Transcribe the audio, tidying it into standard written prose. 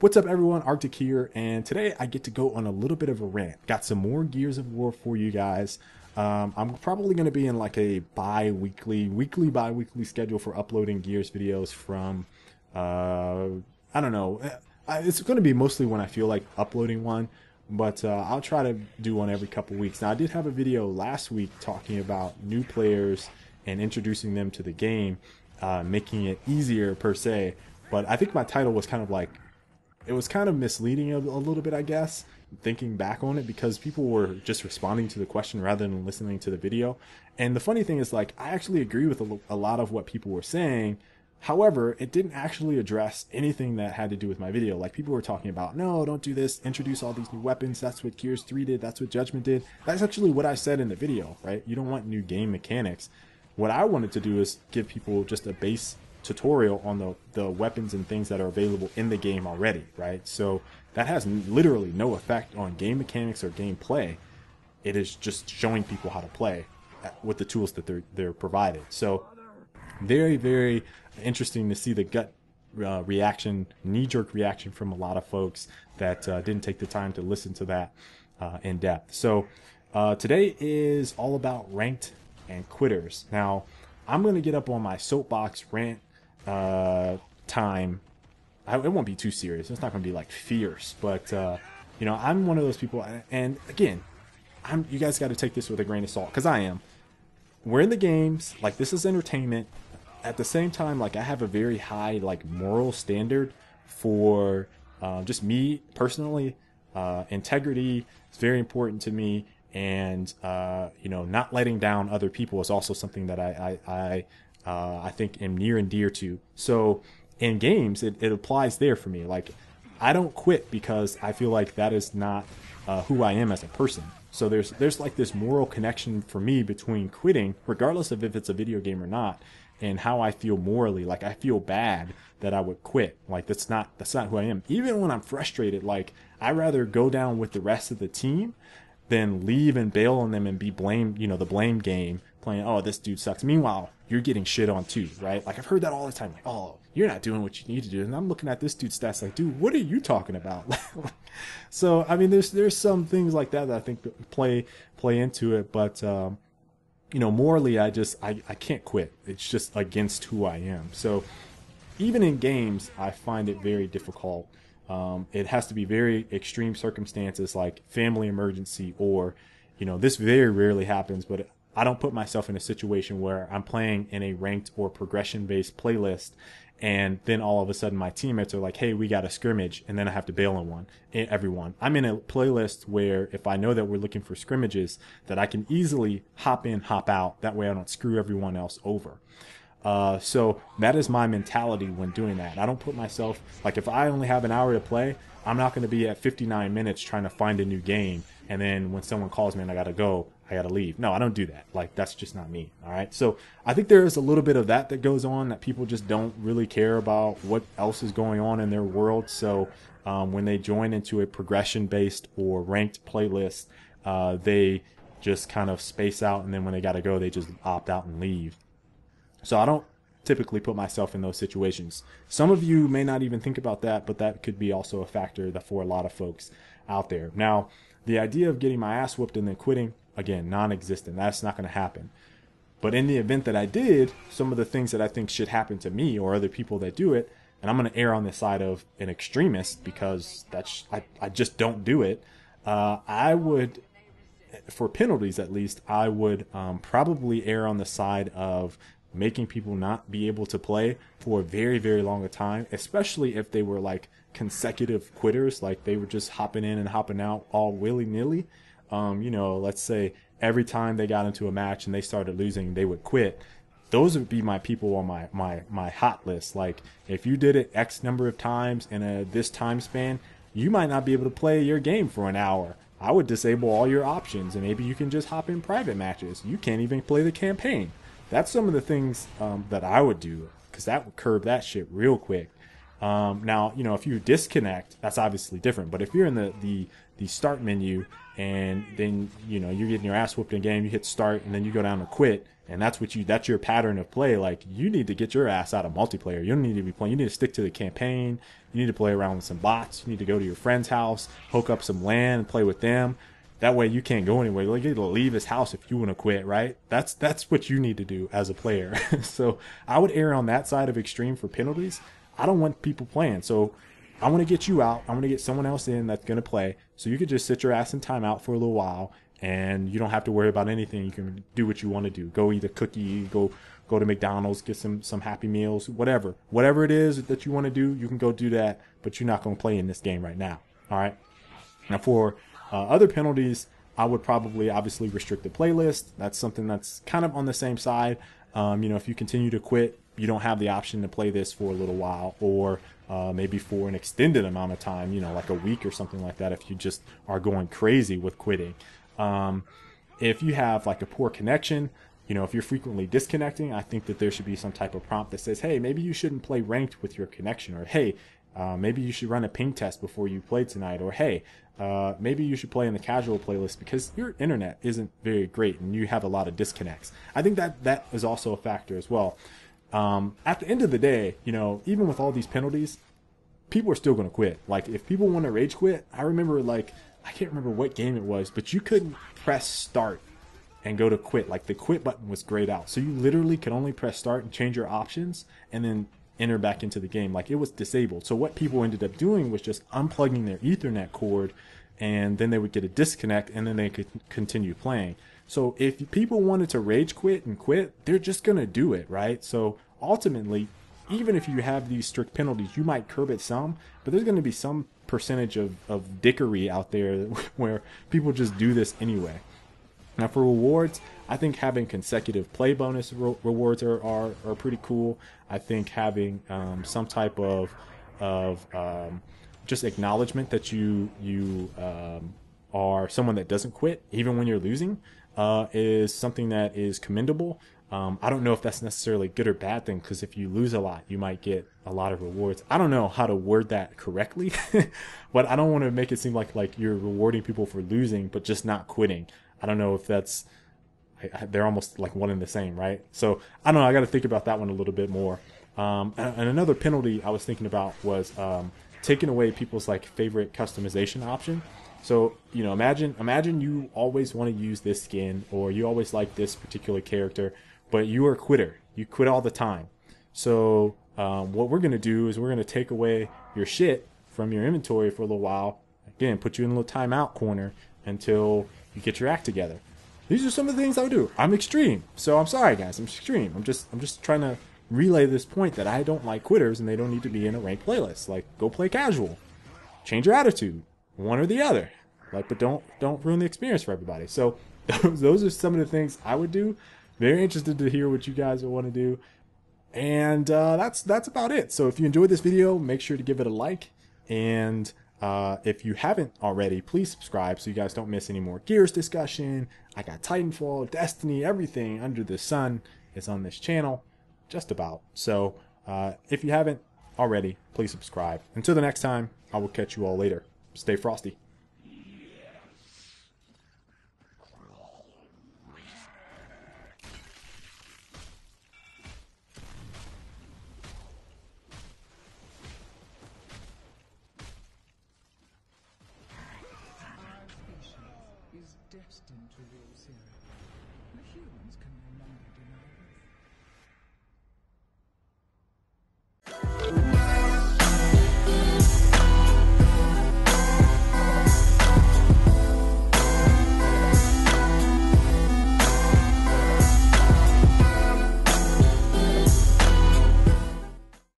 What's up, everyone? Arctic here, and today I get to go on a little bit of a rant. Got some more Gears of War for you guys. I'm probably going to be in like a bi-weekly schedule for uploading Gears videos from, I don't know. It's going to be mostly when I feel like uploading one, but I'll try to do one every couple weeks. Now, I did have a video last week talking about new players and introducing them to the game, making it easier per se, but I think my title was kind of like, it was kind of misleading a little bit, I guess, thinking back on it, because people were just responding to the question rather than listening to the video. And the funny thing is, like, I actually agree with a lot of what people were saying. However, it didn't actually address anything that had to do with my video. Like, people were talking about, no, don't do this, introduce all these new weapons. That's what Gears 3 did. That's what Judgment did. That's actually what I said in the video, right? You don't want new game mechanics. What I wanted to do is give people just a base tutorial on the weapons and things that are available in the game already, right? So that has literally no effect on game mechanics or gameplay. It is just showing people how to play with the tools that they're provided. So very, very interesting to see the gut reaction, knee-jerk reaction from a lot of folks that didn't take the time to listen to that in depth. So today is all about ranked and quitters. Now, I'm going to get up on my soapbox rant time. It won't be too serious. It's not going to be like fierce, but you know, I'm one of those people. And again, you guys got to take this with a grain of salt, because I am. We're in the games, like, this is entertainment. At the same time, like, I have a very high like moral standard for just me personally. Integrity is very important to me, and you know, not letting down other people is also something that I think am near and dear to. So in games, it applies there for me. Like, I don't quit because I feel like that is not who I am as a person. So there's like this moral connection for me between quitting, regardless of if it's a video game or not, and how I feel morally. Like, I feel bad that I would quit. Like, that's not who I am. Even when I'm frustrated, like, I'd rather go down with the rest of the team than leave and bail on them and be blamed, you know, the blame game, playing, oh, this dude sucks. Meanwhile, you're getting shit on too, right? Like, I've heard that all the time. Like, oh, you're not doing what you need to do. And I'm looking at this dude's stats like, dude, what are you talking about? So, I mean, there's some things like that I think play into it. But, you know, morally, I can't quit. It's just against who I am. So even in games, I find it very difficult. It has to be very extreme circumstances, like family emergency, or, you know, this very rarely happens, but I don't put myself in a situation where I'm playing in a ranked or progression-based playlist, and then all of a sudden my teammates are like, hey, we got a scrimmage, and then I have to bail on everyone. I'm in a playlist where if I know that we're looking for scrimmages, that I can easily hop in, hop out. That way I don't screw everyone else over. So that is my mentality when doing that. I don't put myself, like, if I only have an hour to play, I'm not going to be at 59 minutes trying to find a new game, and then when someone calls me and I got to go, I got to leave. No, I don't do that. Like, that's just not me. All right. So I think there is a little bit of that goes on, that people just don't really care about what else is going on in their world. So when they join into a progression based or ranked playlist, they just kind of space out, and then when they got to go, they just opt out and leave. So I don't typically put myself in those situations. Some of you may not even think about that, but that could be also a factor for a lot of folks out there. Now, the idea of getting my ass whooped and then quitting, again, non-existent. That's not going to happen. But in the event that I did, some of the things that I think should happen to me or other people that do it, and I'm going to err on the side of an extremist because I just don't do it, I would, for penalties at least, I would probably err on the side of making people not be able to play for a very, very long time, especially if they were like consecutive quitters, like they were just hopping in and hopping out all willy-nilly. You know, let's say every time they got into a match and they started losing, they would quit. Those would be my people on my hot list. Like, if you did it X number of times in this time span, you might not be able to play your game for an hour. I would disable all your options, and maybe you can just hop in private matches. You can't even play the campaign. That's some of the things that I would do, because that would curb that shit real quick. Now, you know, if you disconnect, that's obviously different. But if you're in the start menu and then, you know, you're getting your ass whooped in a game, you hit start and then you go down to quit, and that's your pattern of play. Like, you need to get your ass out of multiplayer. You don't need to be playing. You need to stick to the campaign. You need to play around with some bots. You need to go to your friend's house, hook up some LAN, and play with them. That way you can't go anywhere. Like, you need to leave his house if you want to quit, right? That's what you need to do as a player. So I would err on that side of extreme for penalties. I don't want people playing. So I want to get you out. I want to get someone else in that's going to play. So you could just sit your ass in timeout for a little while, and you don't have to worry about anything. You can do what you want to do. Go eat a cookie, go to McDonald's, get some Happy Meals, whatever. Whatever it is that you want to do, you can go do that, but you're not going to play in this game right now. All right? Now, for other penalties, I would probably obviously restrict the playlist. That's something that's kind of on the same side. You know, if you continue to quit, you don't have the option to play this for a little while, or maybe for an extended amount of time, you know, like a week or something like that, if you just are going crazy with quitting. If you have like a poor connection, you know, if you're frequently disconnecting, I think that there should be some type of prompt that says, hey, maybe you shouldn't play ranked with your connection, or hey, maybe you should run a ping test before you play tonight, or hey, maybe you should play in the casual playlist because your internet isn't very great and you have a lot of disconnects. I think that is also a factor as well. At the end of the day, you know, even with all these penalties, people are still going to quit. Like, if people want to rage quit, I remember, like, I can't remember what game it was, but you couldn't press start and go to quit. Like, the quit button was grayed out. So you literally could only press start and change your options and then enter back into the game. Like, it was disabled. So what people ended up doing was just unplugging their Ethernet cord, and then they would get a disconnect, and then they could continue playing. So if people wanted to rage quit and quit, they're just going to do it, right? So ultimately, even if you have these strict penalties, you might curb it some, but there's going to be some percentage of dickery out there where people just do this anyway. Now, for rewards, I think having consecutive play bonus rewards are pretty cool. I think having some type of just acknowledgement that you are someone that doesn't quit even when you're losing is something that is commendable. I don't know if that's necessarily a good or bad thing, because if you lose a lot, you might get a lot of rewards. I don't know how to word that correctly, but I don't want to make it seem like you're rewarding people for losing but just not quitting. I don't know if that's, they're almost like one and the same, right? So I don't know. I got to think about that one a little bit more. And another penalty I was thinking about was taking away people's like favorite customization option. So, you know, imagine you always want to use this skin, or you always like this particular character, but you are a quitter. You quit all the time. So what we're going to do is we're going to take away your shit from your inventory for a little while. Again, put you in a little timeout corner until you get your act together. These are some of the things I would do. I'm extreme. So I'm sorry, guys. I'm extreme. I'm just trying to relay this point that I don't like quitters, and they don't need to be in a ranked playlist. Like, go play casual. Change your attitude. One or the other. Like, but don't ruin the experience for everybody. So those are some of the things I would do. Very interested to hear what you guys would want to do. And that's about it. So if you enjoyed this video, make sure to give it a like. And if you haven't already, please subscribe so you guys don't miss any more Gears discussion. I got Titanfall, Destiny, everything under the sun is on this channel. Just about. So if you haven't already, please subscribe. Until the next time, I will catch you all later. Stay frosty. Is destined to rule Syria. The humans can no longer